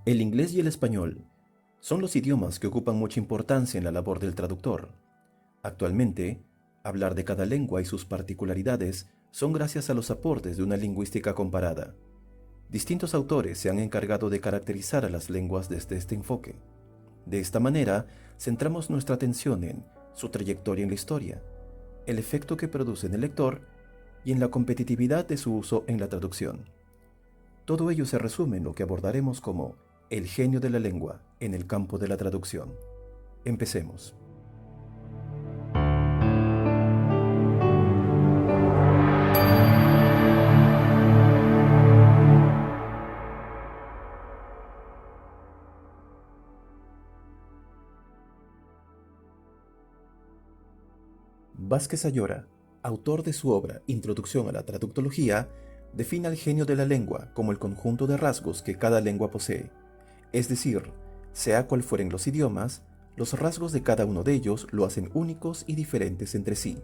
El inglés y el español son los idiomas que ocupan mucha importancia en la labor del traductor. Actualmente, hablar de cada lengua y sus particularidades son gracias a los aportes de una lingüística comparada. Distintos autores se han encargado de caracterizar a las lenguas desde este enfoque. De esta manera, centramos nuestra atención en su trayectoria en la historia, el efecto que produce en el lector y en la competitividad de su uso en la traducción. Todo ello se resume en lo que abordaremos como el genio de la lengua en el campo de la traducción. Empecemos. Vázquez Ayora, autor de su obra Introducción a la Traductología, define al genio de la lengua como el conjunto de rasgos que cada lengua posee, es decir, sea cual fueren los idiomas, los rasgos de cada uno de ellos lo hacen únicos y diferentes entre sí.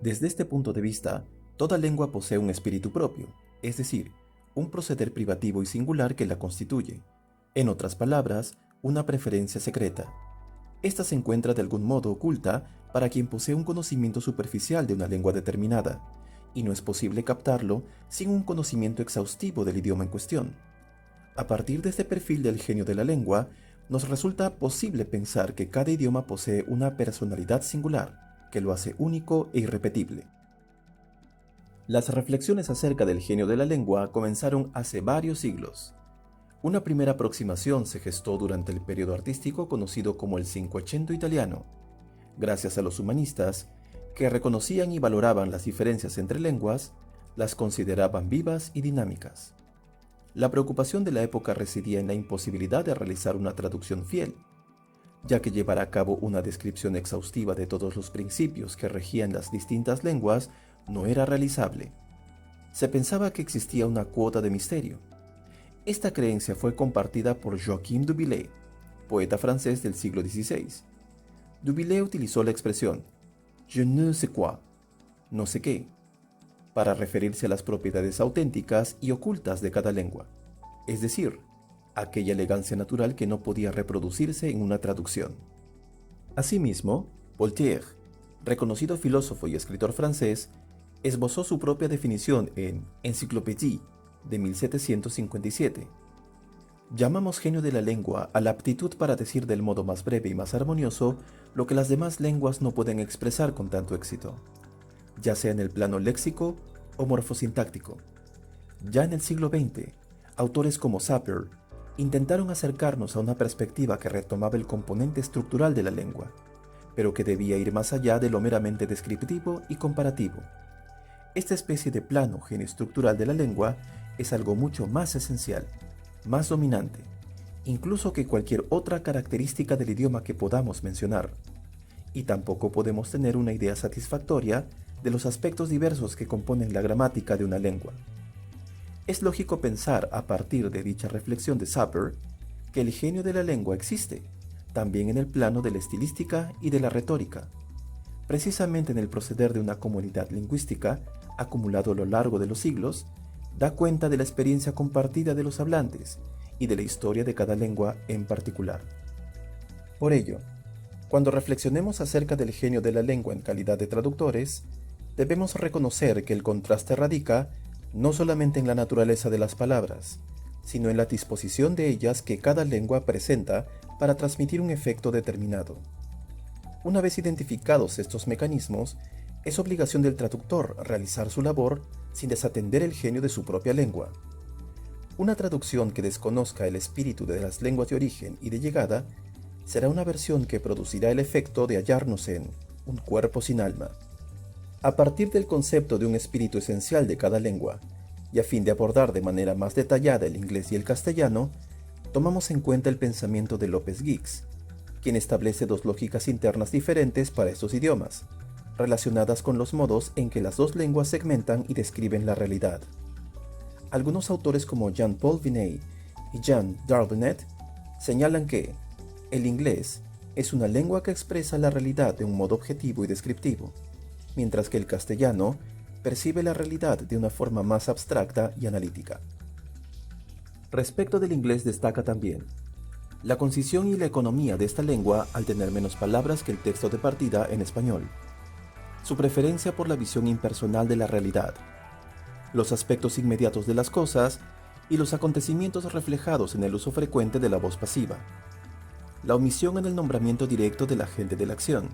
Desde este punto de vista, toda lengua posee un espíritu propio, es decir, un proceder privativo y singular que la constituye. En otras palabras, una preferencia secreta. Esta se encuentra de algún modo oculta para quien posee un conocimiento superficial de una lengua determinada, y no es posible captarlo sin un conocimiento exhaustivo del idioma en cuestión. A partir de este perfil del genio de la lengua, nos resulta posible pensar que cada idioma posee una personalidad singular, que lo hace único e irrepetible. Las reflexiones acerca del genio de la lengua comenzaron hace varios siglos. Una primera aproximación se gestó durante el periodo artístico conocido como el Cinquecento italiano, gracias a los humanistas, que reconocían y valoraban las diferencias entre lenguas, las consideraban vivas y dinámicas. La preocupación de la época residía en la imposibilidad de realizar una traducción fiel, ya que llevar a cabo una descripción exhaustiva de todos los principios que regían las distintas lenguas no era realizable. Se pensaba que existía una cuota de misterio. Esta creencia fue compartida por Joachim du Bellay, poeta francés del siglo XVI. Du Bellay utilizó la expresión «je ne sais quoi», no sé qué, para referirse a las propiedades auténticas y ocultas de cada lengua, es decir, aquella elegancia natural que no podía reproducirse en una traducción. Asimismo, Voltaire, reconocido filósofo y escritor francés, esbozó su propia definición en Encyclopédie de 1757. Llamamos genio de la lengua a la aptitud para decir del modo más breve y más armonioso lo que las demás lenguas no pueden expresar con tanto éxito, ya sea en el plano léxico o morfosintáctico. Ya en el siglo XX, autores como Sapir intentaron acercarnos a una perspectiva que retomaba el componente estructural de la lengua, pero que debía ir más allá de lo meramente descriptivo y comparativo. Esta especie de plano genio estructural de la lengua es algo mucho más esencial, más dominante, incluso que cualquier otra característica del idioma que podamos mencionar. Y tampoco podemos tener una idea satisfactoria de los aspectos diversos que componen la gramática de una lengua. Es lógico pensar, a partir de dicha reflexión de Sapir, que el genio de la lengua existe, también en el plano de la estilística y de la retórica. Precisamente en el proceder de una comunidad lingüística, acumulado a lo largo de los siglos, da cuenta de la experiencia compartida de los hablantes y de la historia de cada lengua en particular. Por ello, cuando reflexionemos acerca del genio de la lengua en calidad de traductores, debemos reconocer que el contraste radica no solamente en la naturaleza de las palabras, sino en la disposición de ellas que cada lengua presenta para transmitir un efecto determinado. Una vez identificados estos mecanismos, es obligación del traductor realizar su labor sin desatender el genio de su propia lengua. Una traducción que desconozca el espíritu de las lenguas de origen y de llegada será una versión que producirá el efecto de hallarnos en un cuerpo sin alma. A partir del concepto de un espíritu esencial de cada lengua, y a fin de abordar de manera más detallada el inglés y el castellano, tomamos en cuenta el pensamiento de López Guix, quien establece dos lógicas internas diferentes para estos idiomas, relacionadas con los modos en que las dos lenguas segmentan y describen la realidad. Algunos autores como Jean-Paul Vinet y Jean Darbinet señalan que el inglés es una lengua que expresa la realidad de un modo objetivo y descriptivo, mientras que el castellano percibe la realidad de una forma más abstracta y analítica. Respecto del inglés destaca también la concisión y la economía de esta lengua al tener menos palabras que el texto de partida en español, su preferencia por la visión impersonal de la realidad, los aspectos inmediatos de las cosas y los acontecimientos reflejados en el uso frecuente de la voz pasiva, la omisión en el nombramiento directo del agente de la acción,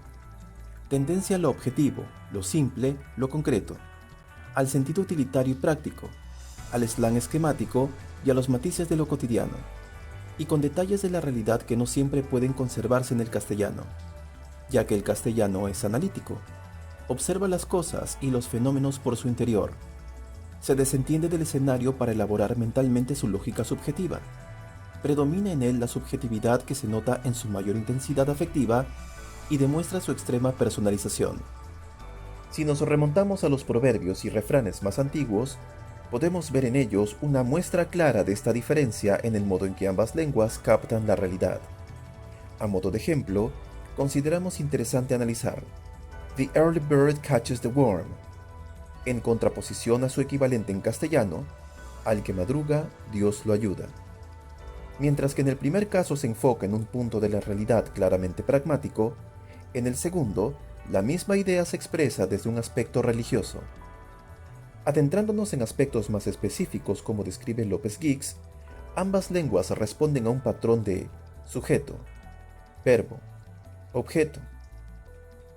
tendencia a lo objetivo, lo simple, lo concreto, al sentido utilitario y práctico, al slang esquemático y a los matices de lo cotidiano, y con detalles de la realidad que no siempre pueden conservarse en el castellano, ya que el castellano es analítico, observa las cosas y los fenómenos por su interior, se desentiende del escenario para elaborar mentalmente su lógica subjetiva, predomina en él la subjetividad que se nota en su mayor intensidad afectiva y demuestra su extrema personalización. Si nos remontamos a los proverbios y refranes más antiguos, podemos ver en ellos una muestra clara de esta diferencia en el modo en que ambas lenguas captan la realidad. A modo de ejemplo, consideramos interesante analizar The early bird catches the worm, en contraposición a su equivalente en castellano, Al que madruga, Dios lo ayuda. Mientras que en el primer caso se enfoca en un punto de la realidad claramente pragmático, en el segundo, la misma idea se expresa desde un aspecto religioso. Adentrándonos en aspectos más específicos como describe López Guix, ambas lenguas responden a un patrón de sujeto, verbo, objeto.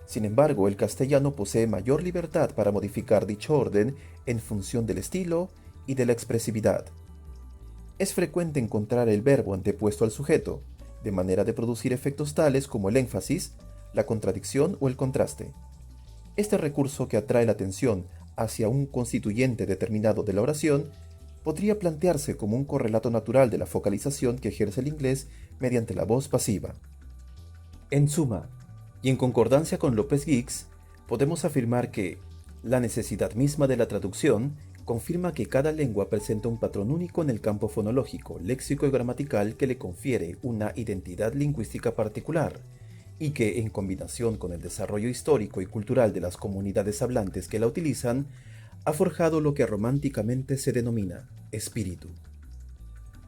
Sin embargo, el castellano posee mayor libertad para modificar dicho orden en función del estilo y de la expresividad. Es frecuente encontrar el verbo antepuesto al sujeto, de manera de producir efectos tales como el énfasis, la contradicción o el contraste. Este recurso que atrae la atención hacia un constituyente determinado de la oración podría plantearse como un correlato natural de la focalización que ejerce el inglés mediante la voz pasiva. En suma, y en concordancia con López Guix, podemos afirmar que la necesidad misma de la traducción confirma que cada lengua presenta un patrón único en el campo fonológico, léxico y gramatical que le confiere una identidad lingüística particular, y que, en combinación con el desarrollo histórico y cultural de las comunidades hablantes que la utilizan, ha forjado lo que románticamente se denomina espíritu.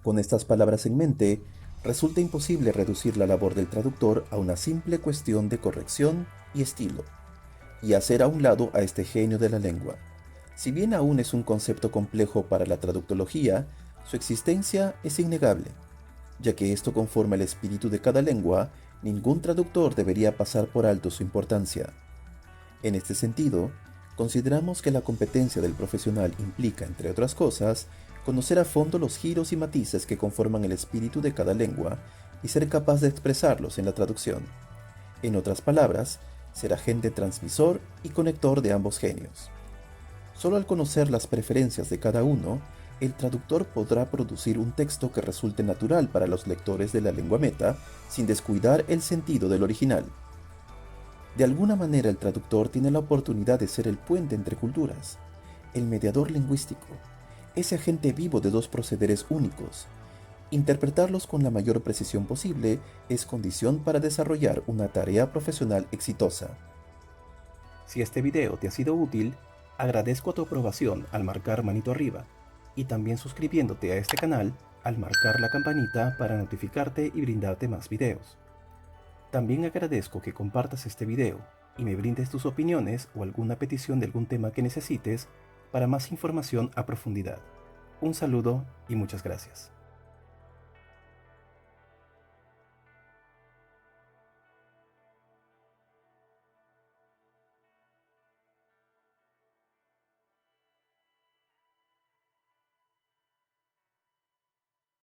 Con estas palabras en mente, resulta imposible reducir la labor del traductor a una simple cuestión de corrección y estilo, y hacer a un lado a este genio de la lengua. Si bien aún es un concepto complejo para la traductología, su existencia es innegable, ya que esto conforma el espíritu de cada lengua. Ningún traductor debería pasar por alto su importancia. En este sentido, consideramos que la competencia del profesional implica, entre otras cosas, conocer a fondo los giros y matices que conforman el espíritu de cada lengua y ser capaz de expresarlos en la traducción. En otras palabras, ser agente transmisor y conector de ambos genios. Solo al conocer las preferencias de cada uno, el traductor podrá producir un texto que resulte natural para los lectores de la lengua meta, sin descuidar el sentido del original. De alguna manera el traductor tiene la oportunidad de ser el puente entre culturas, el mediador lingüístico, ese agente vivo de dos procederes únicos. Interpretarlos con la mayor precisión posible es condición para desarrollar una tarea profesional exitosa. Si este video te ha sido útil, agradezco tu aprobación al marcar manito arriba y también suscribiéndote a este canal al marcar la campanita para notificarte y brindarte más videos. También agradezco que compartas este video y me brindes tus opiniones o alguna petición de algún tema que necesites para más información a profundidad. Un saludo y muchas gracias.